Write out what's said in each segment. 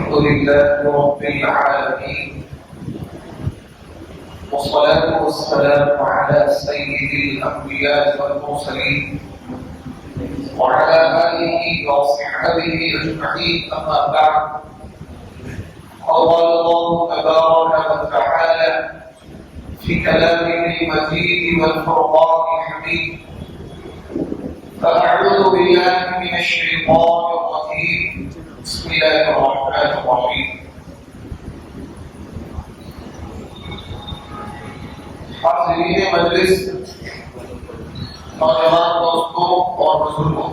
الحمد لله رب العالمين، والصلاة والسلام على سيد الأنبياء والمرسلين وعلى آله وصحبه أجمعين، أما بعد. قال الله تبارك وتعالى في كلامه المجيد والفرقان الحميد: فأعوذ بالله من الشيطان الرجيم، بسم الله الرحمن الرحيم. حاضرین مجلس، نوجوان دوستوں اور بزرگوں،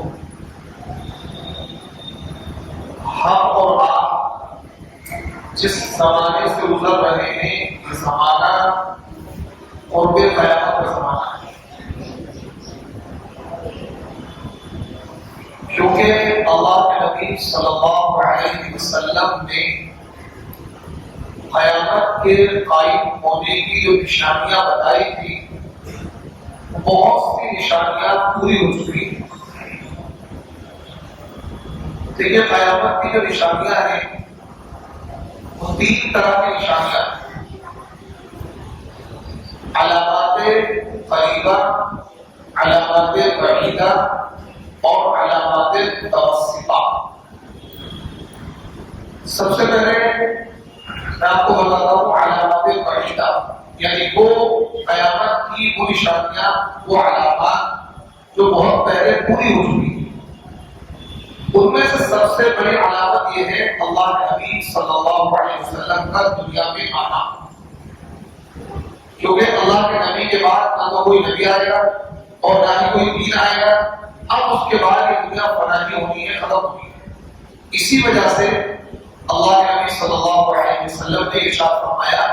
ہم اور آپ جس زمانے سے گزر رہے ہیں یہ زمانہ قرب قیامت کا زمانہ ہے، کیونکہ اللہ کے نبی صلی اللہ علیہ وسلم نے قیامت کے قائم ہونے کی جو نشانیاں بتائی تھی، بہت سی نشانیاں پوری ہو چکی ہیں۔ دیکھیے، قیامت کی جو نشانیاں ہیں وہ 3 طرح کی نشانیاں ہیں: علامات قریبہ، علامات بعیدہ اور علامات متوسطہ۔ سب سے پہلے میں آپ کو بتاتا ہوں علامات بعیدہ، یعنی وہ قیامت کی وہ نشانیاں، وہ علامات جو بہت پہلے پوری ہو چکی ہیں۔ ان میں سے سب سے بڑی علامت یہ ہے اللہ کے نبی صلی اللہ علیہ وسلم کا دنیا میں آنا، کیونکہ اللہ کے نبی کے بعد نہ تو کوئی نبی آئے گا اور نہ ہی کوئی دین آئے گا۔ اب اس کے بعد یہ دنیا فانی ہونی ہے، ختم ہونی ہے۔ اسی وجہ سے اللہ کے نبی صلی اللہ علیہ وسلم نے ارشاد فرمایا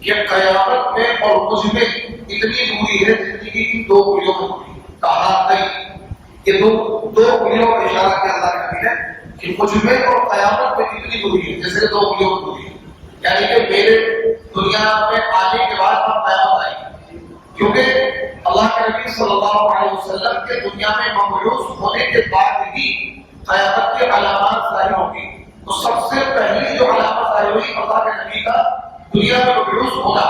کہ قیامت میں اور مجھ میں اتنی دوری ہے زندگی کی 2 انگلیوں کی دوری۔ کہا نہیں، یہ دو انگلیوں کا اشارہ کیا اللہ کے نبی نے کہ مجھ میں اور قیامت میں اتنی دوری ہے، جیسے 2 انگلیوں کی دوری ہے، یعنی کہ میرے دنیا میں آنے کے بعد اب قیامت آئے گی، کیونکہ اللہ کے نبی صلی اللہ علیہ وسلم کے دنیا میں مبعوث ہونے کے بعد ہی قیامت کی علامات ظاہر ہوں گی۔ تو سب سے پہلی جو علامت ظاہر ہوئی اللہ کے نبی کا دنیا میں مبعوث ہونا۔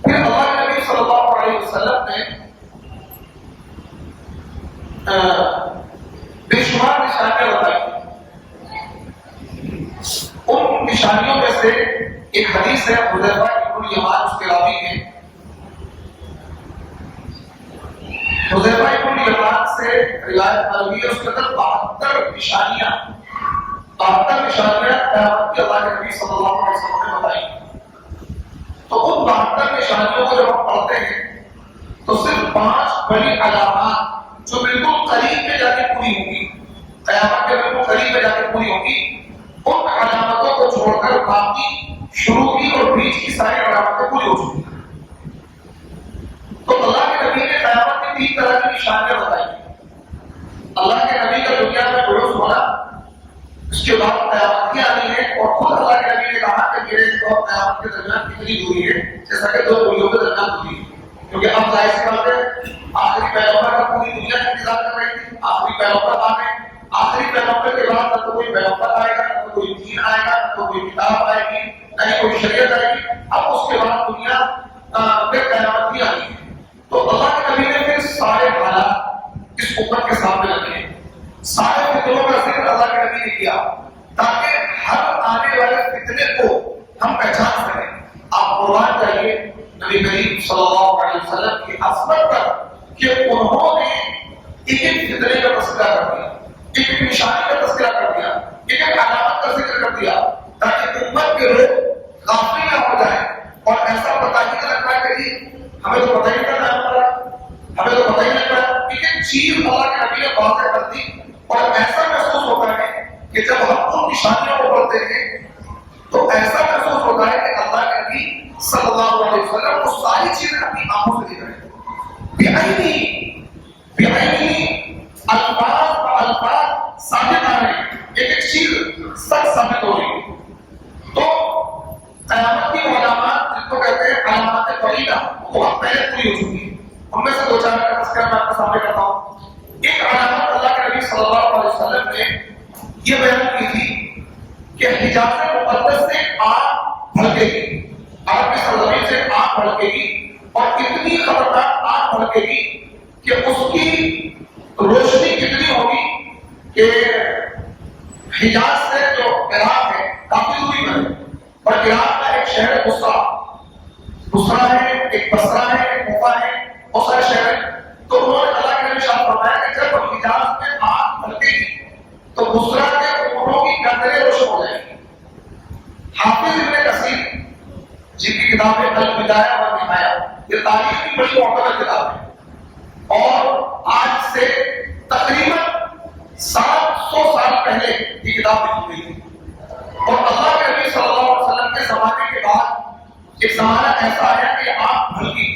پھر اللہ کے نبی صلی اللہ علیہ وسلم نے بے شمار نشانیاں بتائی۔ ان نشانیوں میں سے ایک حدیث ہے، حذیفہ ابن الیمان اس کے راوی ہیں۔ حذیفہ ابن الیمان سے روایت مروی ہے، اس کے اندر 72 نشانیاں قیامت کے اللہ کے نبی صلی اللہ علیہ وسلم نے بتائی۔ تو ان 72 نشانیوں کو جب ہم پڑھتے ہیں تو صرف 5 بڑی علامات جو بالکل قریب میں جا کے پوری ہوں گی، قیامت کے بالکل قریب میں جا کے پوری ہوں گی، ان علامتوں کو چھوڑ کر باقی شروع کی اور بیچ کی ساری علامتیں پوری ہو چکی ہیں۔ تو اللہ کے نبی نے قیامت کی 3 طرح کی نشانیاں بتائی۔ اللہ کے نبی کا دنیا میں بروز ہونا، اس کے بعد قیامت کی آنی ہے، اور خود اللہ کے نبی نے کہا کہ میرے اور قیامت کے درمیان کتنی دوری ہے، جیسا کہ 2 انگلیوں کے درمیان دوری ہے، کیونکہ اب ظاہر سی بات ہے آخری پیغمبر کا پوری دنیا انتظار کر رہی تھی، آخری پیغمبر آ گئے۔ آخری پیغمبر کے بعد نہ تو کوئی پیغمبر آئے گا، نہ تو کوئی دین آئے گا، نہ تو کوئی کتاب آئے گی، نہ ہی کوئی شریعت آئے گی۔ اب اس کے بعد دنیا میں قیامت کی آنی ہے۔ تو اللہ کے نبی نے پھر سارے حالات اس امت کے سامنے رکھے، سارے فتنوں کا ذکر اللہ کے نبی نے کیا، تاکہ ہر آنے والے فتنے کو ہم پہچان سکیں۔ آپ قرآن چاہیے نبی کریم صلی اللہ علیہ وسلم کی عظمت پر کہ انہوں نے ایک فتنے کا تذکرہ کر دیا، ایک نشانی کا تذکرہ کر دیا، ایک علامت کا ذکر کر دیا، تاکہ امت کے لوگ غافل نہ ہو جائیں اور ایسا پتہ ہی نہ لگتا کہ جی ہمیں تو پتہ ہی نہیں چلا، ہمیں تو پتہ ہی نہیں چلا۔ ایک چیز اللہ کے نبی نے واضح کر دی، اور ایسا محسوس ہوتا ہے کہ جب ہم ان نشانیوں کو پڑھتے ہیں تو ایسا محسوس ہوتا ہے کہ اللہ کے نبی صلی اللہ علیہ وسلم وہ ساری چیزیں اپنی آنکھوں سے دیکھ رہے ہیں، الفاظ ثابت آ رہے ہیں، ایک چیز سچ ثابت ہو رہی ہے۔ تو قیامت کی علامات جن کو کہتے ہیں علامات بعیدہ، وہ بہت پہلے پوری ہو چکی ہیں۔ ان میں سے 2-4 کا تذکرہ میں آپ کے سامنے کرتا ہوں۔ ایک علامت اللہ کے نبی صلی اللہ علیہ وسلم نے یہ بیان کی تھی کہ حجاز مقدس سے آگ بھڑکے گی، عرب کی سرزمین سے آگ بھڑکے گی اور اتنی خطرناک آگ بھڑکے گی کہ اس کی روشنی کتنی ہوگی کہ حجاز سے جو عراق ہے کافی دوری پر ہے، اور عراق کا ایک شہر ہے بصرہ ہے، ایک بصرہ ہے، ایک کوفہ ہے، بہت سارے شہر ہیں۔ تو انہوں نے اللہ کے نبی شاہ فرمایا کہ جب حجاز میں آگ بھڑکے گی تو بصرہ کے اونٹوں کی گردنیں روشن ہو جائیں گی۔ حافظ ابن کثیر جن کی کتاب ہے البدایہ والنہایہ، یہ تاریخ کی بڑی معتبر کتاب ہے اور آج سے تقریباً 700 سال پہلے یہ کتاب لکھی گئی تھی، اور اللہ کے نبی صلی اللہ علیہ وسلم کے زمانے کے بعد ایک زمانہ ایسا ہے کہ یہ آگ بھڑکی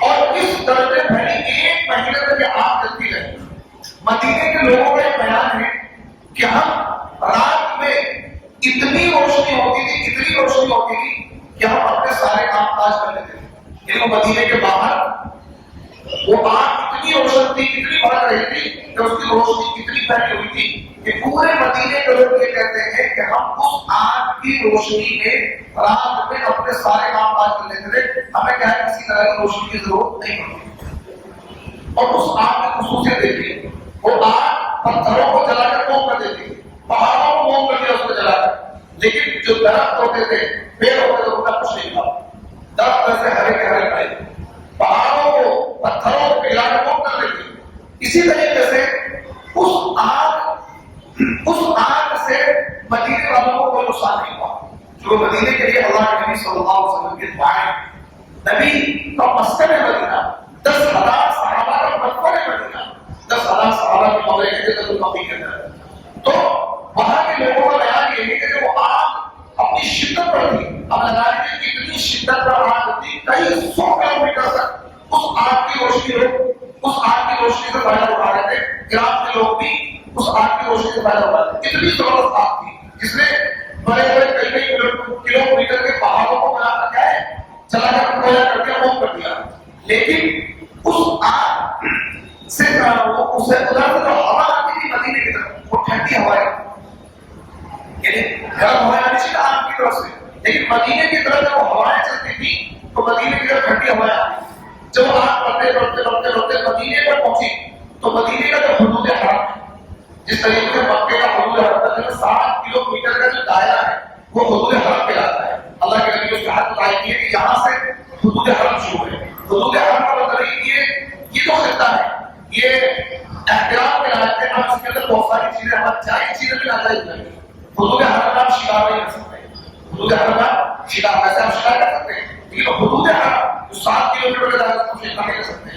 اور اس درجے بھری 1 مہینے تک یہ آگ جلتی رہی۔ مدینے کے لوگوں کا یہ بیان ہے کہ ہم رات میں اتنی روشنی ہوتی تھی کہ ہم اپنے سارے کام کاج کر لیتے تھے۔ یعنی مدینے کے باہر وہ آگ اتنی روشن تھی، اتنی بھڑک رہی تھی کہ اس کی روشنی اتنی پھیلی ہوئی تھی کہ پورے مدینے کے لوگ یہ کہتے ہیں کہ ہم اس آگ کی روشنی میں رات میں اپنے سارے کام کاج کر لیتے تھے، ہمیں کیا ہے کسی طرح کی روشنی کی ضرورت نہیں پڑتی۔ اور اس آگ کی خصوصیت دیکھیے، وہ آگ پتھروں کو جلا کر موم کر دیتی ہے، پہاڑوں کو موم کر دیا اس کو جلا کر، لیکن جو درخت ہوتے تھے، پیڑ ہوتے تھے، ان کا کچھ نہیں تھا، درخت ویسے ہرے کے ہرے پائے، پہاڑوں کو پتھروں کو پگھلا کر موم کر دیتی۔ اسی طریقے سے اس آگ سے مدینے والوں کو کوئی نقصان نہیں ہوا، جو مدینے کے لیے اللہ کے نبی صلی اللہ علیہ وسلم کی دعائیں، نبی کا مسکن ہے مدینہ، 10,000 صحابہ کا مقبر ہے مدینہ، 10,000 صحابہ کی قبریں ہیں جنت البقیع کے اندر۔ تو وہاں کے لوگوں کا بیان یہ ہے کہ وہ آگ اپنی شدت پر تھی، اب لگانے کی اتنی شدت پر آگ ہوتی، کئی 100 کلومیٹر تک اس آگ کی روشنی سے فائدہ اٹھا رہے تھے۔ عراق کے لوگ بھی اس آگ کی روشنی سے فائدہ اٹھا رہے تھے۔ اتنی زبردست آگ تھی جس نے بڑے بڑے کئی کلومیٹر کے پہاڑوں کو بنا کر کیا ہے چلا کر کوئلہ کر دیا، موم کر دیا۔ لیکن اس آگ سے اسے ادھر سے جو ہوا آتی تھی مدینے کی طرف، وہ ٹھنڈی ہوائیں، یعنی گرم ہوائیں آتی تھی آگ کی طرف سے، لیکن مدینے کی طرف جب ہوائیں چلتی تھی تو مدینے کی طرف ٹھنڈی ہوائیں آتی۔ جب آگ بڑھتے مدینے پر پہنچی تو مدینے کا جو حدود حرم ہے، جس طریقے سے مکے کا حدود حرم ہے 60 کلومیٹر کا جو دائرہ ہے وہ حدود حرم کہلاتا ہے۔ اللہ کے نبی اس کا حد بتائی ہے کہ یہاں سے حدود حرم شروع ہے۔ حدود حرم کا مطلب یہ جو خطہ ہے، یہ احترام کے لائق ہے، ہم اس کے اندر بہت ساری چیزیں، ہماری چاہیے چیزیں بھی ناجائز نہیں ہیں۔ حدود حرم کا ہم شکار نہیں کر سکتے، حدود حرم کا شکار ویسے ہم شکار کر سکتے ہیں، لیکن حدود حرم جو 7 کلومیٹر کے دائرے سے ہم شکار نہیں کر سکتے۔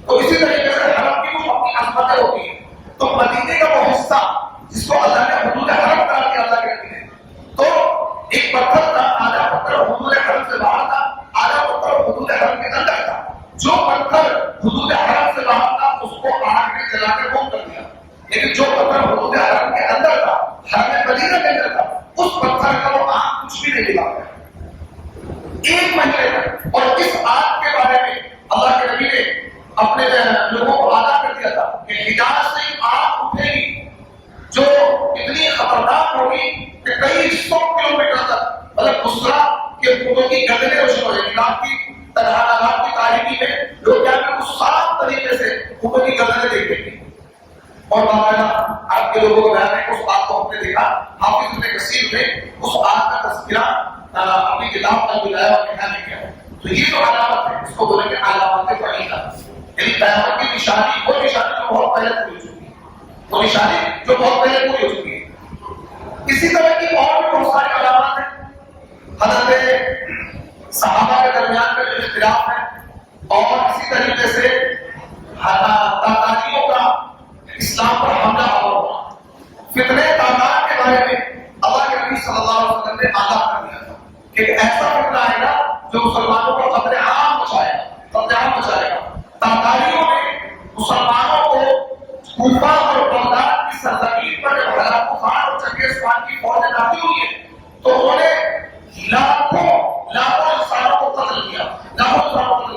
تو اسی طریقے سے حرم کی کچھ اپنی عظمتیں ہوتی ہیں، تو مدینے کا وہ حصہ جس کو اللہ نے حدود حرم قرار دیا اللہ کے نبی نے، تو ایک پتھر تھا، آدھا پتھر حدود حرم سے باہر تھا، آدھا پتھر حدود حرم کے اندر تھا۔ جو پتھر حدود حرم سے باہر تھا اس کو آگ میں جلا کے موم کر دیا، لیکن جو پتھر حدود حرم کے اندر تھا، حرم مدینہ کے اندر تھا، اس پتھر کا وہ آگ کچھ بھی نہیں لگا 1 مہینے تک۔ اور اس آگ کے بارے میں اللہ کے نبی نے اپنے لوگوں کو آگاہ کر دیا تھا کہ حجاز سے آگ اٹھے گی جو اتنی خطرناک ہوگی کہ کئی 100 کلومیٹر تک، مطلب بصرہ کے اونٹوں کی گردنیں روشن ہو جائیں گی۔ رات کی تاریکی میں لوگ کیا کریں گے، صاف طریقے سے اونٹوں کی گردنیں دیکھیں گے۔ اور باقاعدہ آپ کے لوگوں کو بیان ہے کہ اس آگ کو ہم نے دیکھا، حافظ ابن کثیر نے اس آگ کا تذکرہ اپنی کتاب البدایہ والنہایہ میں کیا ہے۔ تو یہ جو علامت ہے اس کو بولیں گے علامات بعیدہ، یعنی قیامت کی نشانی، وہ نشانی جو بہت پہلے پوری ہو چکی ہے، وہ نشانی جو بہت پہلے پوری ہو چکی ہے۔ اسی طرح کی اور بھی بہت ساری علامات ہیں۔ حضرت صحابہ کے درمیان میں جو اختلاف ہے، اور اسی طریقے سے تاتاریوں کا اسلام پر حملہ ہونا، فتنہ تاتار کے بارے میں اللہ کے نبی صلی اللہ علیہ وسلم نے آگاہ کر دیا تھا کہ ایک ایسا فتنہ آئے گا جو مسلمانوں کو قتل عام مچائے گا۔ تاتاریوں نے مسلمانوں کو کوفہ اور بغداد کی سرزمین پر جب ہلاکو خان اور چنگیز خان کی فوجیں داخل ہوئی ہیں تو انہوں نے لاکھوں انسانوں کو قتل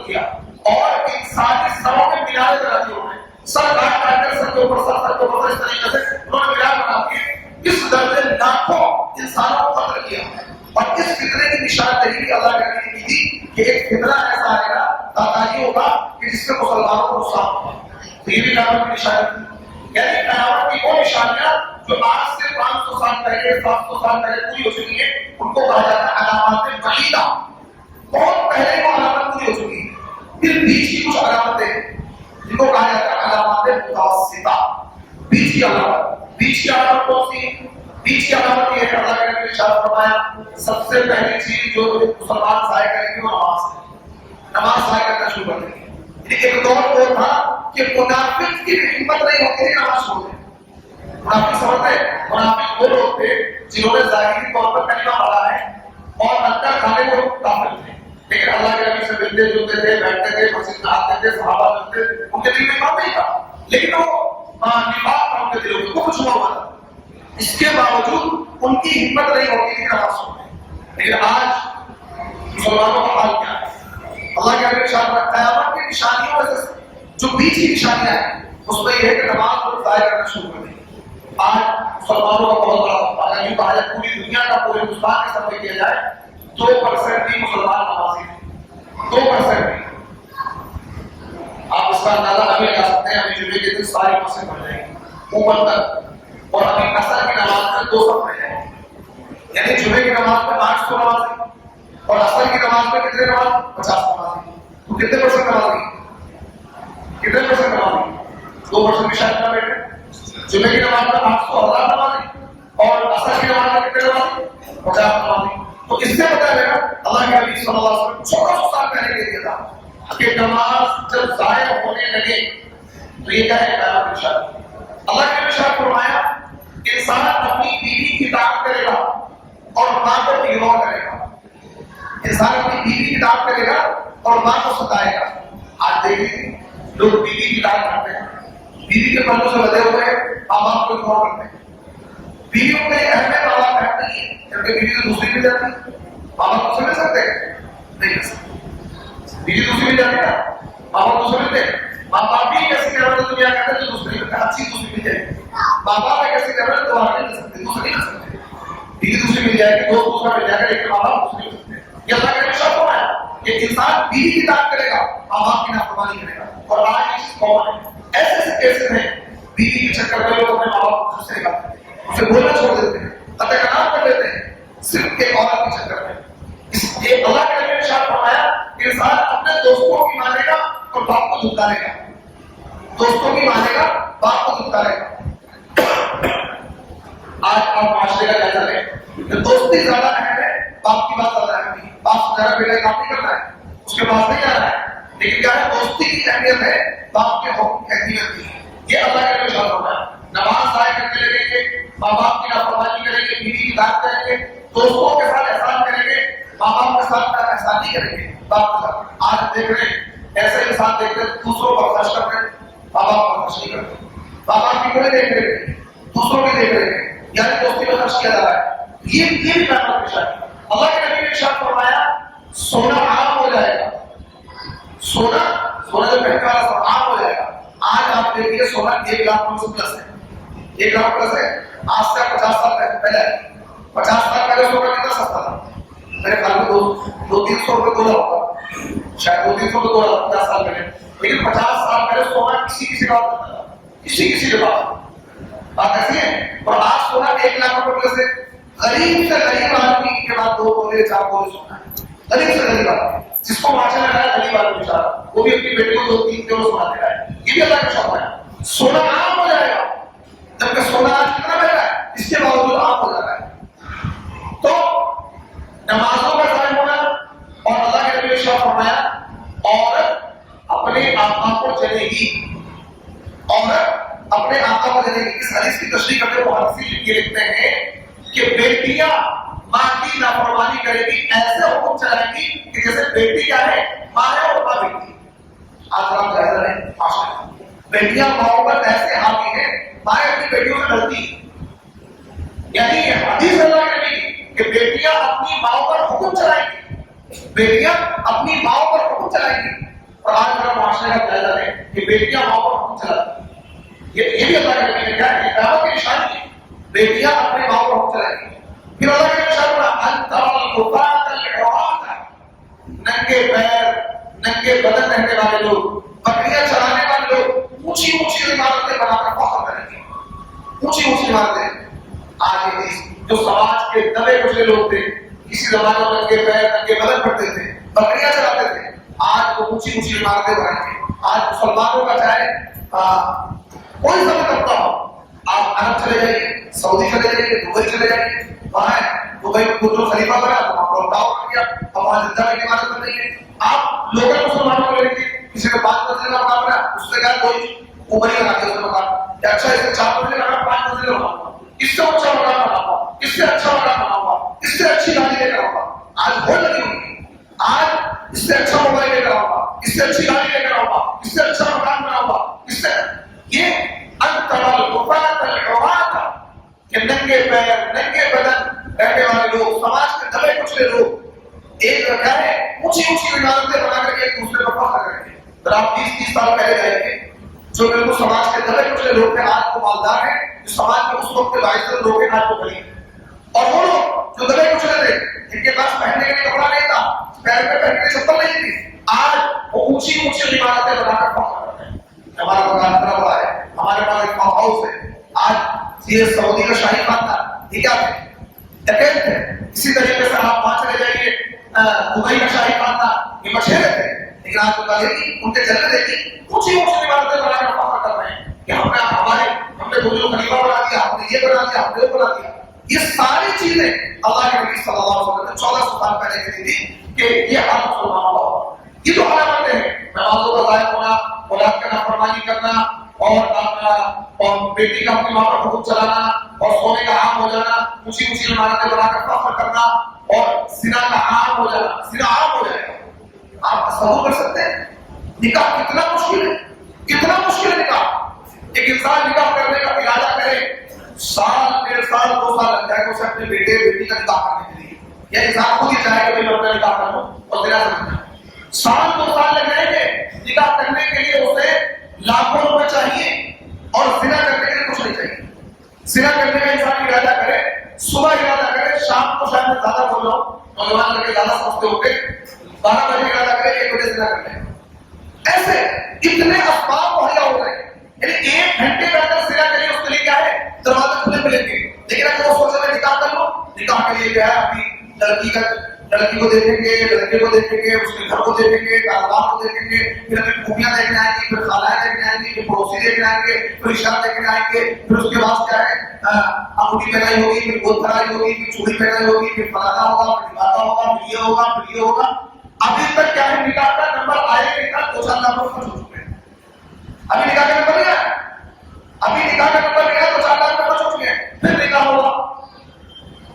کیا اور انسانی سروں میں میناریں بنا دی، انہوں نے سر کاٹ کر سر کے اوپر اس طریقے سے انہوں نے مینار بنا دیے۔ اس درجے لاکھوں انسان انسانوں کو قتل کیا اور اس فتنے کی نشاندہی بھی اللہ کرنے کی تھی کہ ایک فتنہ ایسا آئے گا تاکہ ہوگا کہ جس سے مسلمانوں کو نقصان ہوگا. تو یہ بھی قیامت کی نشانی تھی. یعنی قیامت کی وہ نشانیاں جو آج سے 500 سال پہلے 700 سال پہلے پوری ہو چکی ہیں ان کو کہا جاتا ہے علامات بعیدہ. بہت پہلے وہ علامت پوری ہو چکی ہے. پھر بیچ کی کچھ علامتیں جن کو کہا جاتا ہے علامات متوسطہ. بیچ کی علامت. بیچ کی علامت کون سی؟ بیچ کی علامت یہ ہے کہ اللہ کے نبی نے ارشاد فرمایا سب سے پہلی چیز جو مسلمان ضائع کریں گے وہ نماز ہے. نماز ضائع کرنا شروع کر دیں گے. ایک دور وہ تھا کہ منافق کی ہمت نہیں ہوتی تھی نماز چھوڑ دیں. منافق سمجھتے ہیں منافق وہ لوگ تھے جنہوں نے ظاہری طور پر کلمہ پڑھا ہے اور اندر کھانے کو کافر تھے لیکن اللہ کے نبی سے ملتے جلتے تھے, بیٹھتے تھے, مسجد میں آتے تھے, صحابہ ملتے, ان کے دل میں ایمان نہیں تھا لیکن وہ نفاق تھا ان کے دلوں میں, وہ کچھ ہوا تھا. اس کے باوجود ان کی ہمت نہیں ہوتی تھی نماز چھوڑنے. لیکن آج مسلمانوں کا حال کیا ہے؟ اللہ کے نبی نے قیامت کی نشانیوں میں سے جو بیچ کی نشانیاں ہیں اس میں یہ ہے کہ نماز کو ضائع کرنا شروع کر دیں. آج مسلمانوں کا بہت بڑا اگر یوں کہا جائے پوری دنیا کا پورے ہندوستان کے سب میں کیا جائے 2% بھی مسلمان نمازی ہیں. 2% بھی. آپ اس کا اندازہ ابھی لگا سکتے ہیں. ابھی جمعے کے دن ساری مسجد بن جائیں گی اوپر تک اور ابھی عصر کی نماز میں 2 صف رہ جائیں گے. یعنی جمعے کی نماز میں 800 نمازی اور عصر کی نماز میں کتنے نماز؟ 50 نمازی. تو کتنے پرسنٹ نمازی؟ کتنے پرسنٹ نمازی؟ 2% بھی شاید نہ بیٹھے. جمعے کی نماز میں 800,000 نمازی اور عصر کی نماز میں کتنے نمازی؟ 50 نمازی. تو اس سے پتہ چلے گا اللہ کے نبی صلی اللہ علیہ وسلم 1400 سال پہلے کہہ دیا تھا کہ نماز جب ضائع ہونے لگے تو یہ کیا ہے قیامت کی نشانی. اللہ کے نبی نے فرمایا انسان اپنی بیوی کی اطاعت کرے گا اور ماں کو اگنور کرے گا. انسان اپنی بیوی کی اطاعت کرے گا اور ماں کو ستائے گا. آج دیکھیں لوگ بیوی کی اطاعت کرتے ہیں, بیوی کے پردوں سے بدے ہوئے ماں باپ کو اگنور کرتے ہیں. بیویوں میں اہمیت ماں باپ ہے نہیں ہے کیونکہ بیوی تو دوسری مل جاتی ہے. ماں باپ دوسرے مل سکتے ہیں؟ نہیں مل سکتے. بیوی دوسری مل جاتی ہے نا, ماں باپ دوسرے ملتے ہیں. ماں باپ بھی کیسے کہہ رہے دنیا کہتے ہیں جو دوسری ملتے ہیں اچھی دوسری مل جائے گی. ماں باپ کیسے کہہ رہے ہیں دوبارہ نہیں مل سکتے, دوسرے نہیں مل سکتے. بیوی دوسری مل جائے گی, دوست دوسرا مل جائے گا لیکن ماں باپ دوسری مل سکتے ہیں. یہ اللہ کے نبی شرط ہے کہ انسان بیوی کی اطاعت کرے گا ماں باپ کی نافرمانی کرے گا. اور آج یہ چیز کامن ہے. ایسے ایسے کیسز ہیں بیوی کے چکر میں لوگ اپنے ماں باپ کو دوسرے کا اسے بولنا چھوڑ دیتے ہیں, قطع کلام کر دیتے ہیں صرف ایک عورت کے چکر میں. اس لیے اللہ کے نبی نے ارشاد فرمایا کہ انسان اپنے دوستوں کی مانے گا اور باپ کو دھتکارے گا. دوستوں کی مانے گا, باپ کو دھتکارے گا. آج آپ معاشرے کا جائزہ لیں کہ دوستی زیادہ اہم ہے, باپ کی بات زیادہ اہم نہیں. باپ سے زیادہ بیٹا کام نہیں کرنا ہے, اس کے پاس نہیں جانا ہے, لیکن کیا ہے دوستی کی اہمیت ہے, باپ کے حکم کی اہمیت نہیں ہے. یہ اللہ کے نبی ارشاد فرمایا. نماز ضائع کرنے لگیں گے, ماں باپ کی نافرمانی کریں گے, بیوی کی اطاعت کریں گے, دوستوں کے ساتھ احسان کریں گے, ماں باپ کے ساتھ احسان نہیں کریں گے, باپ کے ساتھ. آج دیکھ رہے ہیں ایسے انسان دیکھ رہے دوسروں پر خرچ کرتے ہیں, ماں باپ پر خرچ نہیں کرتے. ماں باپ کی کوئی دیکھ رہے ہیں, دوسروں کی دیکھ رہے ہیں, یعنی دوستی میں خرچ کیا جا رہا ہے. یہ بھی قیامت کی نشانی. اللہ کے نبی نے ارشاد فرمایا سونا عام ہو جائے گا. سونا جو پہلے والا عام ہو جائے گا. آج آپ دیکھیے سونا 1 لاکھ سے پلس ہے. 1 لاکھ پلس ہے. آج سے 50 سال پہلے 50 سال پہلے سونا کتنا سستا تھا؟ میرے خیال میں 200-300 روپے تولا ہوگا, شاید 200-300 روپے تولا 50 سال پہلے. لیکن 50 سال پہلے سونا کسی کے پاس نہیں تھا, کسی کے پاس. بات ایسی ہے. اور آج سونا 1 لاکھ روپے پلس ہے. غریب سے غریب آدمی کے بعد 2 بولے 4 بولے سونا ہے. غریب سے غریب آدمی جس کو معاشرے میں رہا غریب آدمی بیچارہ, وہ بھی اپنی بیٹی کو 2-3 کروڑ سونا دے رہا ہے. یہ بھی اللہ کا شوق ہے. سونا عام ہو جائے گا, جبکہ سونا آج کتنا مہنگا ہے, اس کے باوجود عام ہو جا رہا ہے. تو نمازوں کا ضائع ہونا, اور اللہ کے نبی نے ارشاد فرمایا عورت اپنے آقا کو جلے گی. عورت اپنے آقا کو جلے گی. اس حدیث کی تشریح کرتے ہوئے محدثین یہ لکھتے ہیں کہ بیٹیاں ماں کی نافرمانی کرے گی, ایسے حکم چلائے گی کہ جیسے بیٹی کیا ہے, ماں ہے اور ماں بیٹی. آج آپ جائزہ لیں, بیٹیاں ماؤں پر ایسے حاوی ہیں, ماں اپنی بیٹیوں سے ڈرتی ہے. یعنی یہ حدیث اللہ کے نبی کہ بیٹیاں اپنی ماؤں پر حکم چلائیں گی, بیٹیاں اپنی ماؤں پر حکم چلائیں گی. اور آج ہمارا معاشرے کا جائزہ لیں کہ بیٹیاں ماؤں پر حکم چلاتی ہیں. یہ بھی اللہ کے نبی نے کہا کہ قیامت کی نشانی ہے, بیٹیاں اپنے ماؤں پر حکم چلائیں گی. پھر اللہ کے ننگے پیر ننگے بدن رہنے والے لوگ، بکریاں چرانے والے لوگ اونچی اونچی عمارتیں بنا کر فخر کریں گے، اونچی اونچی عمارتیں. آج جو سماج کے دبے کچلے لوگ تھے، کسی زمانے میں ننگے پیر ننگے بدن پڑتے تھے، بکریاں چراتے تھے، آج وہ اونچی اونچی عمارتیں بنائیں گے. آج مسلمانوں کا چاہے کوئی سمجھ سکتا ہو، آپ عرب چلے جائیے، سعودی چلے جائیے، دبئی چلے جائیے، وہاں دبئی کو جو خلیفہ بنا تو وہاں پر ٹاور بن گیا، اب وہاں زندہ کی عمارت بن رہی ہے. آپ لوکل مسلمانوں کو لے لیجیے، کسی کو 5 منزل کا مکان بنا، اس سے کہا کوئی اوپر ہی بنا کے اس کا مکان، یا اچھا اس سے 4 منزل بنا 5 منزل بناؤں، اس سے اچھا مکان بناؤں، اس سے اچھا مکان بناؤں، اس سے اچھی گاڑی لے کر آؤں گا. آج بہت لگی ہوئی، آج اس سے اچھا موبائل لے کر آؤں گا، اس سے اچھی گاڑی لے کر آؤں گا، اس سے اچھا مکان بناؤں گا، اس سے یہ کہ ننگے پیر ننگے بدن رہنے والے لوگ، سماج کے دبے کچلے لوگ ایک کیا ہے اونچی اونچی عمارتیں بنا کر ایک دوسرے کو فخر کریں گے. اگر آپ 20-30 سال پہلے جائیں گے، جو بالکل سماج کے دبے کچلے لوگ تھے آج وہ مالدار ہیں، جو سماج میں اس وقت کے باعث لوگ ہیں آج وہ غریب ہیں. اور وہ لوگ جو دبے کچلے تھے، جن کے پاس پہننے کے لیے کپڑا نہیں تھا، پیر میں پہننے کے لیے چپل نہیں تھی، آج وہ اونچی اونچی عمارتیں بنا کر فخر کرتے ہیں. ہمارا مکان اتنا بڑا ہے، ہمارے پاس ایک فارم ہاؤس ہے. آج یہ سعودی کا شاہی خاندان یہ کیا ہے؟ اسی طریقے سے آپ وہاں چلے جائیے، دبئی کا شاہی خاندان یہ مشہور تھے، لیکن آپ کو دیکھی ان کے جلد دیکھی اونچی اونچی عمارتیں بنا کر فخر کر رہے ہیں کہ ہم نے دنیا کو خلیفہ بنا دیا، ہم نے یہ بنا دیا، ہم نے وہ بنا دیا. یہ ساری چیزیں اللہ کے نبی صلی اللہ علیہ وسلم نے 1400 سال پہلے کی تھی کہ یہ ہر مسلمانوں کا ہو. یہ تو علامتیں ہیں، نمازوں کا ضائع ہونا، اولاد کا نافرمانی کرنا، اور بیٹی کا اپنی ماں پر حکم چلانا، اور سونے کا عام ہو جانا، اونچی اونچی عمارتیں بنا کر فخر کرنا، اور زنا کا عام ہو جانا. زنا عام ہو جائے گا. آپ تصور کر سکتے ہیں نکاح کتنا مشکل ہے، کتنا مشکل ہے نکاح. ایک انسان نکاح کرنے کا ارادہ کرے، سال 1.5 سال 2 سال لگ جائے گا اسے اپنے بیٹے بیٹی کا نکاح کرنے کے لیے. یا انسان خود ہی چاہے کہ میں اپنا نکاح کر لوں اور زنا سے بچنا. سال 2 سال لگ جائیں گے نکاح کرنے کے لیے، اسے لاکھوں روپے چاہیے، اور زنا کرنے کے لیے کچھ نہیں چاہیے. زنا کرنے کا انسان ارادہ کرے، صبح ارادہ کرے، شام کو شاید میں زیادہ بول رہا ہوں، نوجوان لڑکے زیادہ سمجھتے ہوتے 12 بجے ارادہ کرے، 1 بجے زنا کر لیں. ایسے اتنے اسباب مہیا ہو گئے، یعنی 1 گھنٹے میں اگر زنا کریے اس کے لیے کیا ہے دروازے کھلے ملیں گے. لیکن اگر وہ سوچے میں نکاح کر لوں، نکاح کے لیے کیا ہے ابھی لڑکی کو دیکھیں گے، لڑکے کو دیکھیں گے، اس کے گھر کو دیکھیں گے، کاروبار کو دیکھیں گے، پھر اپنی خوبیاں دیکھنے آئیں گی، پھر خالائیں دیکھنے آئیں گی، پھر پڑوسی دیکھنے آئیں گے، پھر رشتہ دیکھنے آئیں گے، پھر اس کے بعد کیا ہے انگوٹھی پہنائی ہوگی، پھر گود پہنائی ہوگی، پھر چوڑی پہنائی ہوگی، پھر فلانا ہوگا، پھر ڈھماکا ہوگا، پھر یہ ہوگا، پھر یہ ہوگا. ابھی تک کیا ہے نکاح کا نمبر آئے نہیں تھا، 2 سال نمبر خرچ ہو چکے ہیں. ابھی نکاح کا نمبر نہیں آیا، ابھی نکاح کا نمبر نہیں آیا، 2 سال نمبر خرچ ہو چکے ہیں. پھر نکاح ہوگا.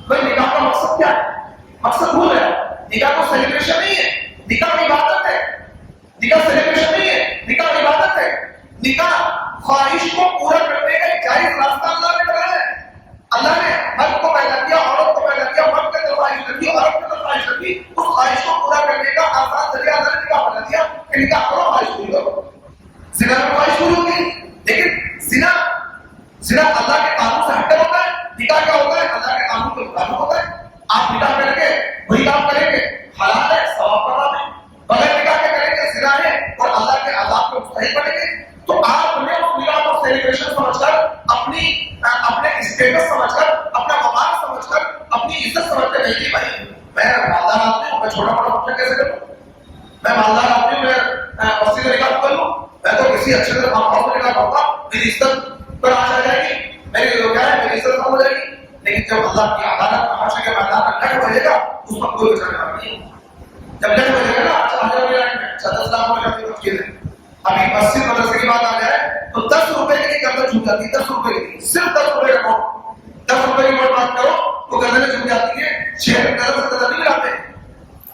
بھائی نکاح کا مقصد کیا ہے؟ مقصد بھول گیا. نکاح کو سیلیبریشن نہیں ہے، نکاح عبادت ہے. نکاح سیلیبریشن نہیں ہے، نکاح عبادت ہے. نکاح خواہش کو پورا کرنے کا ایک جائز راستہ اللہ نے بتایا ہے. اللہ نے مرد کو پیدا کیا، عورت کو پیدا کیا، مرد کے اندر خواہش رکھی، عورت کے اندر خواہش رکھی. اس خواہش کو پورا کرنے کا آسان ذریعہ اللہ نے نکاح بنا دیا کہ نکاح کرو، خواہش پوری کرو. زنا میں خواہش پوری ہوگی، لیکن زنا اللہ کے قانون سے ہٹ کر ہوتا ہے. نکاح کیا ہوتا ہے؟ اللہ کے قانون کے مطابق ہوتا ہے. آپ نکاح کر کے وہی کام کریں گے، حلال ہے، ثواب کا کام ہے. بغیر نکاح کے کریں گے زنا ہے اور اللہ کے عذاب کو مستحق بنیں گے. تو آپ نے اس نکاح کو سیلیبریشن سمجھ کر، اپنے اسٹیٹس سمجھ کر، اپنا مقام سمجھ کر، اپنی عزت سمجھ کر نہیں کی. بھائی میں مالدار آدمی ہوں، میں چھوٹا بڑا بچہ کیسے کروں؟ میں مالدار آدمی ہوں، میں بستی میں نکاح کر لوں؟ میں تو کسی اچھے سے فارم ہاؤس میں نکاح کروں گا، میری عزت پر آ جائے گی، میری کیا ہے میری عزت کم ہو جائے گی. لیکن جب اللہ کی عدالت کا حشر کے میدان میں ڈٹ بجے گا، اس وقت کوئی بچانے والا نہیں. جب ڈٹ بجے گا نا، 10 لاکھ ہو جاتی ہے چیزیں. ابھی مسجد مدرسے کی بات آ جائے تو 10 روپے کے لیے گردن جھک جاتی ہے. 10 روپے کے لیے، صرف 10 روپے کا نوٹ، 10 روپے کی نوٹ بات کرو تو گردنیں جھک جاتی ہے. 6 گردن سے قدر نہیں ملاتے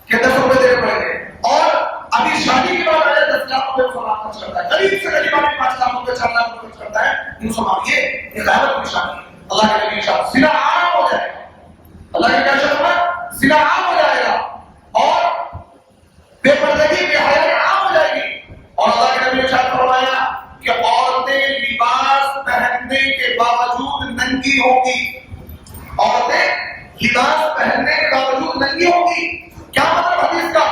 کہ 10 روپے دینے پڑیں گے. اور ابھی شادی کی بات آ جائے 10 لاکھ روپے مسلمان خرچ کرتا ہے. غریب سے غریب آدمی 5 لاکھ روپے 4 لاکھ روپے خرچ کرتا ہے. مسلمان یہ غیبت کی نشانی ہے. اللہ کے نبی شاہ زنا عام ہو جائے گا. اللہ کے کیا شرط ہے؟ زنا عام ہو جائے گا، اور بے پردگی بے حیائی عام ہو جائے گی. اور اللہ کے نبی نے ارشاد فرمایا کہ عورتیں لباس پہننے کے باوجود ننگی ہوں گی. عورتیں لباس پہننے کے باوجود ننگی ہوگی. کیا مطلب حدیث کا؟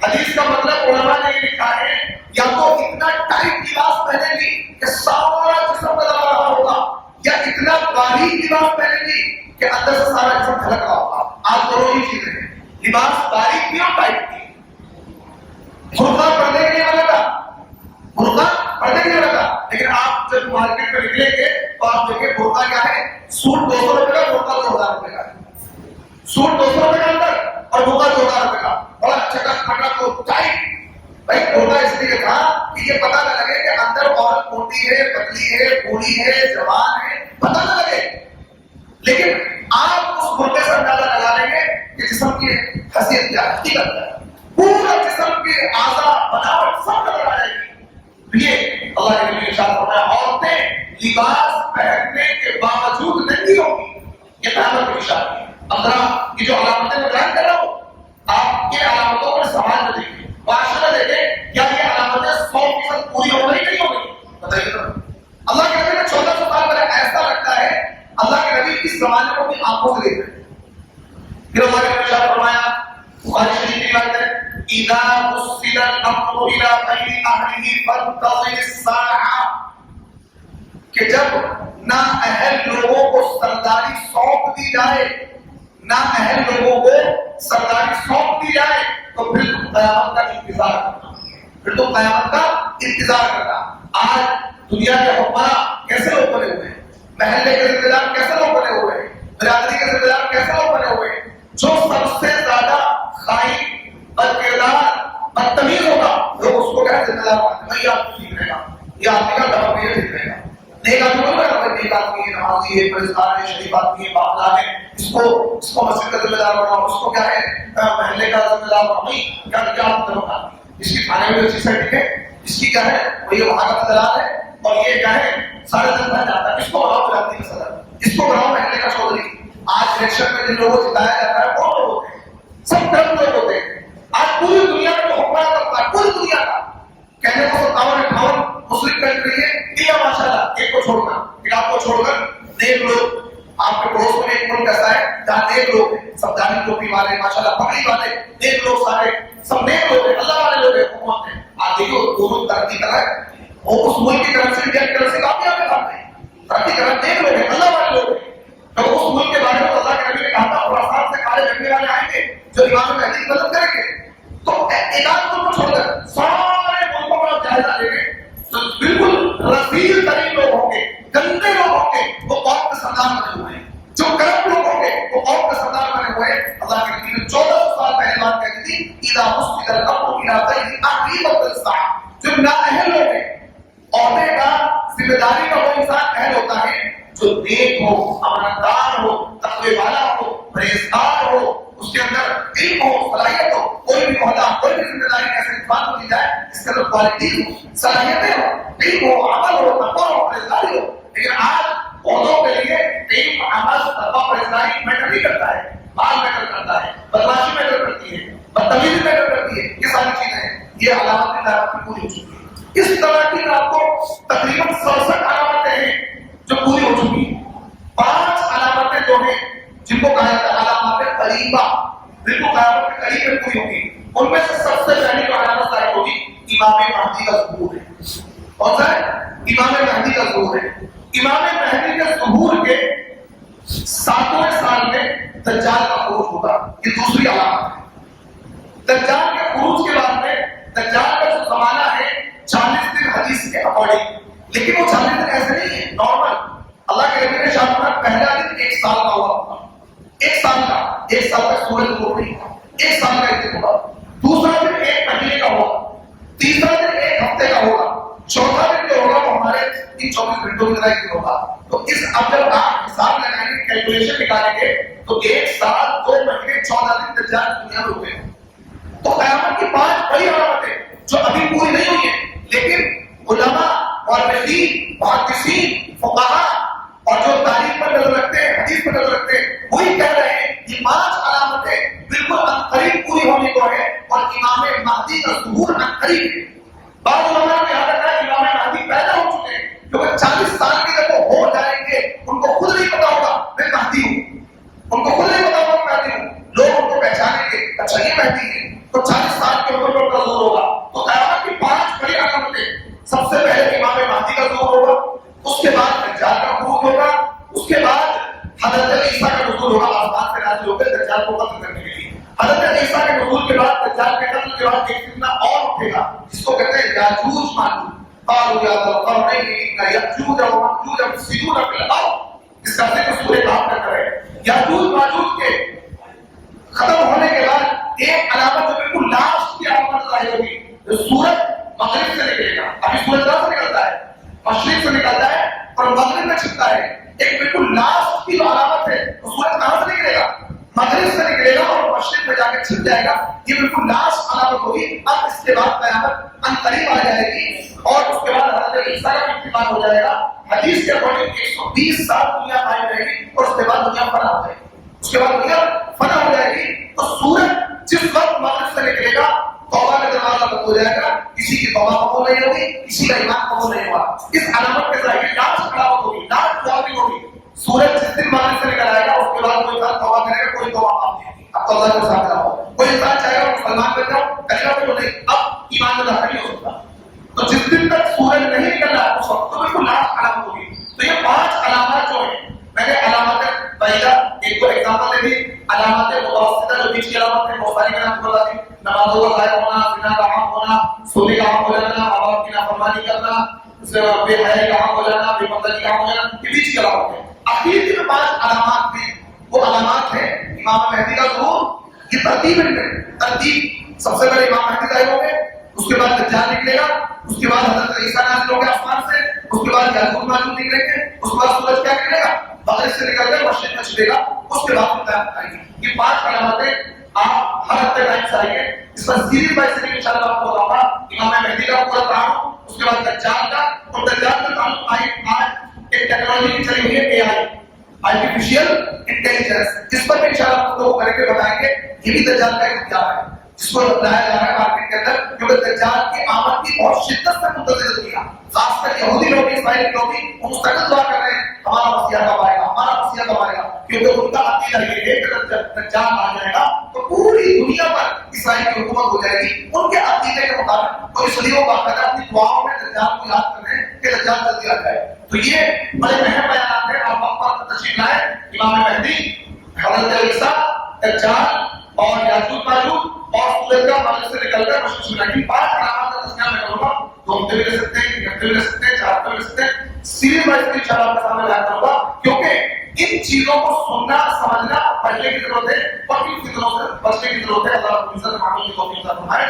حدیث کا مطلب علماء نے یہ لکھا ہے یا تو اتنا ٹائٹ لباس پہنے گی کہ سارا جسم نظر آ رہا ہوگا، یا اتنا باریک لباس پہنے گی کہ اندر سے سارا جسم جھلک رہا ہوگا. آج دونوں ہی چیزیں ہیں، لباس باریک بھی اور ٹائٹ بھی. برقع پردے کے لیے بنا تھا، برقع پردے کے لیے بنا تھا، لیکن آپ جب مارکیٹ میں نکلیں گے تو آپ دیکھیں برقع کیا ہے، سوٹ 200 روپے کا، برقع 2000 روپے کا. سوٹ 200 روپے کا اندر اور برقع 2000 روپے کا، بڑا چکس پٹا تو ٹائٹ. بھائی برقع اس لیے تھا کہ یہ پتہ نہ لگے کہ اندر عورت موٹی ہے، پتلی ہے، بوڑھی ہے، جوان ہے، پتہ نہ لگے. لیکن آپ اس برقعے سے اندازہ لگا لیں گے کہ جسم کی حیثیت کیا ہے، حقیقت کیا ہے. پورا جسم کے اعضاء بناوٹ سب نظر آ جائے گی. یہ اللہ کے نبی ارشاد فرمایا عورتیں لباس پہننے کے باوجود ننگی ہوگی. یہ قیامت کی نشانی ہے. اب ذرا یہ جو علامتیں میں بیان کر رہا ہوں، آپ کے علامتوں پر سماج میں دیکھیں، معاشرے میں دیکھیں، کیا یہ علامتیں 100% پوری ہو رہی نہیں ہو رہی؟ بتائیے ذرا. اللہ کے نبی نے 1400 سال پہلے ایسا لگتا ہے اللہ کے نبی اس زمانے کو اپنی آنکھوں سے دیکھ رہے ہیں. پھر اللہ کے نبی نے ارشاد فرمایا، بخاری شریف کی روایت ہے، اذا وصل الامر الى غیر اہلہ فانتظر الساعہ، کہ جب نااہل لوگوں کو سرداری سونپ دی جائے، نااہل لوگوں کو سرداری سونپ دی جائے تو پھر تم قیامت کا انتظار کرنا، پھر تم قیامت کا انتظار کرنا. آج دنیا کے حکمراں کیسے لوگ بنے ہوئے ہیں، محلے کے ذمہ دار کیسے لوگ بنے ہوئے ہیں، برادری کے ذمہ دار کیسے لوگ بنے ہوئے ہیں. جو سب سے زیادہ خائن، بد کردار، بدتمیز ہوگا، لوگ اس کو کیا ذمہ دار مانتے ہیں. آپ ٹھیک رہے گا، یہ آدمی کا دبا یہ ٹھیک رہے گا. نیک آدمی بول رہا ہے، نیک آدمی ہے، نمازی ہے، پرہیزگار ہے، شریف آدمی ہے، باپدار ہے، اس کو مسجد کا ذمہ دار بناؤ، اس کو کیا ہے محلے کا ذمہ دار بناؤ. نہیں، کیا مطلب آدمی اس کی کھانے میں اچھی سیٹنگ ہے، اس کی کیا ہے وہی وہاں کا دلال ہے، اور یہ کیا ہے سارے دن بن جاتا ہے. اس کو بناؤ برادری کا صدر، اس کو بناؤ محلے کا چودھری. آج الیکشن میں جن لوگوں کو جتایا جاتا ہے کون لوگ ہوتے ہیں؟ سب طرف لوگ ہوتے ہیں. آج پوری دنیا میں حکمران کرتا ہے، پوری دنیا کا کہنے کو 57-58 مسلم کنٹری ہے. یہ ماشاء اللہ ایک کو چھوڑنا، ایک آپ کو چھوڑ کر نیک لوگ. آپ کے پڑوس میں ایک ملک ایسا ہے جہاں نیک لوگ ہیں، سب دانی ٹوپی والے، ماشاء اللہ پگڑی والے، نیک لوگ، سارے سب نیک لوگ ہیں، اللہ والے لوگ ہیں، حکومت ہیں. آپ دیکھو دونوں ترقی کر رہے ہیں، اور اس ملک کی کرنسی انڈیا کی کرنسی کافی آگے بڑھ رہے ہیں، ترقی کر رہے ہیں، نیک لوگ ہیں، اللہ والے لوگ ہیں. تو اس ملک کے بارے میں اللہ کے نبی نے کہا تھا خراسان سے کالے جھنڈے والے آئیں گے جو امام مہدی کی مدد کریں گے. تو ایک آدھ ملک کو چھوڑ کر سارے ملکوں کا جائزہ لیں گے تو بالکل رذیل ترین لوگ ہوں گے، گندے لوگ ہوں گے، وہ قوم کے سردار بنے ہوئے ہیں. جو کرپٹ لوگ ہوں گے وہ قوم کے سردار بنے ہوئے ہیں. اللہ کے نبی نے 1400 سال پہلے بات کہی تھی، اذا وصل الامر الى غیر اہلہ فانتظر. جو نااہل لوگ ہیں، عہدے کا ذمہ داری کا وہ انسان اہل ہوتا ہے جو نیک ہو، امانتدار ہو، تقوی والا ہو، پرہیزگار ہو، اس کے اندر علم ہو، صلاحیت ہو. کوئی بھی عہدہ، کوئی بھی ذمہ داری ایسے انسان کو دی جائے جس کے اندر کوالٹی ہو، صلاحیتیں ہو، علم ہو، عمل ہو، تقوی ہو، پرہیزگاری ہو. لیکن آج عہدوں کے لیے علم، عمل، تقوی، پرہیزگاری میٹر نہیں کرتا ہے، مال میٹر کرتا ہے، بدمعاشی میٹر کرتی ہے، بدتمیزی میٹر کرتی ہے. یہ ساری چیزیں ہیں. یہ علامات کی پوری ہو چکی ہے. اس طرح کی آپ کو تقریباً 67 علامتیں ہیں جو پوری ہو چکی ہیں. 5 علامتیں جو ہیں جن کو کہا جاتا ہے علامات قریبہ، بالکل قیامت کے قریب میں پوری ہوگی. ان میں سے سب سے پہلی جو علامت ظاہر ہوگی امام مہدی کا ظہور ہے. کون سا ہے؟ امام مہدی کا ظہور ہے. امام مہدی کے ظہور کے 7ویں سال میں دجال کا خروج ہوگا. یہ دوسری علامت ہے. دجال کے خروج کے بعد میں دجال کا جو زمانہ ہے 40 دن حدیث کے اکارڈنگ، لیکن وہ 40 دن ایسے نہیں ہے نارمل. اللہ کے نبی نے شاہ فرمایا پہلا دن 1 سال کا ہوگا، 1 سال کا، 1 سال کا سورج کو نہیں، 1 سال کا دن ہوگا. دوسرا دن 1 مہینے کا ہوگا. تیسرا دن 1 ہفتے کا ہوگا. چوتھا دن جو ہوگا وہ ہمارے 24 گھنٹوں کی طرح دن ہوگا. تو اس اب جب آپ حساب لگائیں گے، کیلکولیشن نکالیں گے تو 1 سال 2 مہینے 14 دن دجال دنیا میں ہوئے. تو قیامت کی 5 بڑی علامتیں جو ابھی پوری نہیں ہوئی ہیں، لیکن علماء اور محدثین، فقہاء اور جو تاریخ پر نظر رکھتے ہیں، حدیث پر نظر رکھتے ہیں، وہی کہہ رہے ہیں یہ 5 علامتیں بالکل عنقریب پوری ہونے کو ہے اور امام مہدی کا ظہور عنقریب ہے. بعض علماء نے یاد رکھا ہے امام مہدی پیدا ہو چکے ہیں، کیونکہ 40 سال کے جب وہ ہو جائیں گے ان کو خود نہیں پتا ہوگا میں مہدی ہوں، ان کو خود نہیں پتا ہوگا سب سے پہلے امام مہدی کا ظہور ہوگا، اس کے بعد دجال کا خروج ہوگا، اس کے بعد حضرت عیسیٰ کا نزول ہوگا آسمان سے نازل ہو کر دجال کو قتل کرنے کے لیے۔ حضرت عیسیٰ کے نزول کے بعد دجال کے قتل کے بعد ایک فتنہ اور اٹھے گا جس کو کہتے ہیں یاجوج ماجوج۔ قالوا یا ذا القرنین ان یأجوج ومأجوج مفسدون فی الارض، اس کا ذکر سورہ کہف میں کرے۔ یاجوج ماجوج کے ختم ہونے کے بعد ایک علامت جو بالکل لاسٹ کی علامت ظاہر ہوگی، سورج مغرب سے نکلے گا۔ ابھی سورج کہاں سے نکلتا ہے؟ مشرق سے نکلتا ہے اور مغرب میں چھپتا ہے۔ ایک بالکل لاسٹ کی جو علامت ہے وہ سورج کہاں سے نکلے گا؟ مغرب سے نکلے گا اور مشرق میں جا کے چھپ جائے گا۔ یہ بالکل لاسٹ علامت ہوگی۔ اب اس کے بعد قیامت ان قریب آ جائے گی اور اس کے بعد حضرت عیسیٰ کا انتقال ہو جائے گا۔ حدیث کے اکارڈنگ 120 سال دنیا قائم رہے گی اور اس کے بعد دنیا فنا ہو جائے گی۔ اس کے بعد دنیا فنا ہو جائے گی تو سورج جس وقت مغرب سے نکلے گا توبہ کا دروازہ بند ہو جائے گا، کسی کی توبہ قبول نہیں ہوگی، کسی کا ایمان قبول نہیں ہوا۔ اس علامت کے ذریعے لاسٹ علامت ہوگی، لاسٹ وارننگ ہوگی۔ سورج جس دن مغرب سے نکل آئے گا اس کے بعد کوئی انسان توبہ کرے گا، کوئی توبہ معاف نہیں ہوگی۔ اب توبہ کے ساتھ رہو، کوئی انسان چاہے گا مسلمان بن جاؤ، کلمہ تو نہیں، اب ایمان میں داخل نہیں ہو سکتا۔ تو جس دن تک سورج نہیں نکل رہا اس وقت تو بالکل لاسٹ علامت ہوگی۔ تو یہ 5 علامات جو ہیں، میں نے علامات پہلا ایک تو ایگزامپل دے دی، علامات متوسطہ جو بیچ کی علامت ہے بہت ساری میں نے آپ کو بتا دی، نمازوں کا ضائع ہونا، زنا کا عام ہونا، سونے کا عام ہو جانا، ماں باپ کی نافرمانی کرنا، بے حیائی کا عام ہو جانا، بے پردگی کا عام ہو جانا، یہ بیچ کی علامت ہے۔ اخیر کی جو 5 علامات ہیں وہ علامات ہیں امام مہدی کا ظہور۔ یہ ترتیب ہے، ترتیب سب سے پہلے امام مہدی ظاہر ہوں گے، اس کے بعد دجال نکلے گا، اس کے بعد حضرت عیسیٰ نازل ہوں گے آسمان سے، اس کے بعد یاجوج ماجوج نکلیں گے، اس کے بعد سورج کیا نکلے گا؟ مغرب سے نکل کر مشرق میں چھپے گا، اس کے بعد قیامت آئے گی۔ یہ 5 علامتیں آپ ہر ہفتے ٹائم سے آئیں گے، اس پر سیریز بائی سیریز انشاءاللہ آپ کو بتاؤں گا۔ امام مہدی کا پورا تعارف، اس کے بعد دجال کا، اور دجال کا تعلق آج ایک ٹیکنالوجی کی چلی ہوئی ہے اے آئی، آرٹیفیشیل انٹیلیجنس، اس پر بھی انشاءاللہ آپ کو کر کے بتائیں گے۔ یہ بھی دجال کا ایک ہتھیار ہے جس کو لایا جا رہا ہے مارکیٹ کے اندر، کیونکہ دجال کی آمد کی بہت شدت سے منتظر دنیا، خاص کر یہودی لوگ، اسرائیلی لوگ بھی وہ مستقل دعا کر رہے ہیں ہمارا مسیح کب آئے گا، ہمارا مسیح کب آئے گا، کیونکہ ان کا عقیدہ یہ ہے کہ جب دجال آ جائے گا تو پوری دنیا پر اسرائیل کی حکومت ہو جائے گی ان کے عقیدے کے مطابق۔ تو اس لیے وہ باقاعدہ اپنی دعاؤں میں دجال کو یاد کر رہے ہیں کہ دجال جلدی آ جائے۔ تو یہ بڑے اہم بیانات ہیں، آپ وقت پر تشریف لائیں۔ امام مہدی، حضرت عیسیٰ، دجال اور یاجوج ماجوج اور سورج کا مغرب سے نکل کر مشرق میں آئے گی۔ 5 علامات کا تذکرہ میں کروں گا، 2 ہفتے بھی لے سکتے ہیں، 1 ہفتے بھی لے سکتے ہیں، 4 ہفتے بھی لے سکتے ہیں، سیریز بائی سیریز انشاءاللہ آپ کے سامنے بیان کروں گا، کیونکہ ان چیزوں کو سننا سمجھنا پڑھنے کی ضرورت ہے اور ان فطروں سے بچنے کی ضرورت ہے۔ اللہ رب العزت ہمیں توفیق عطا فرمائے۔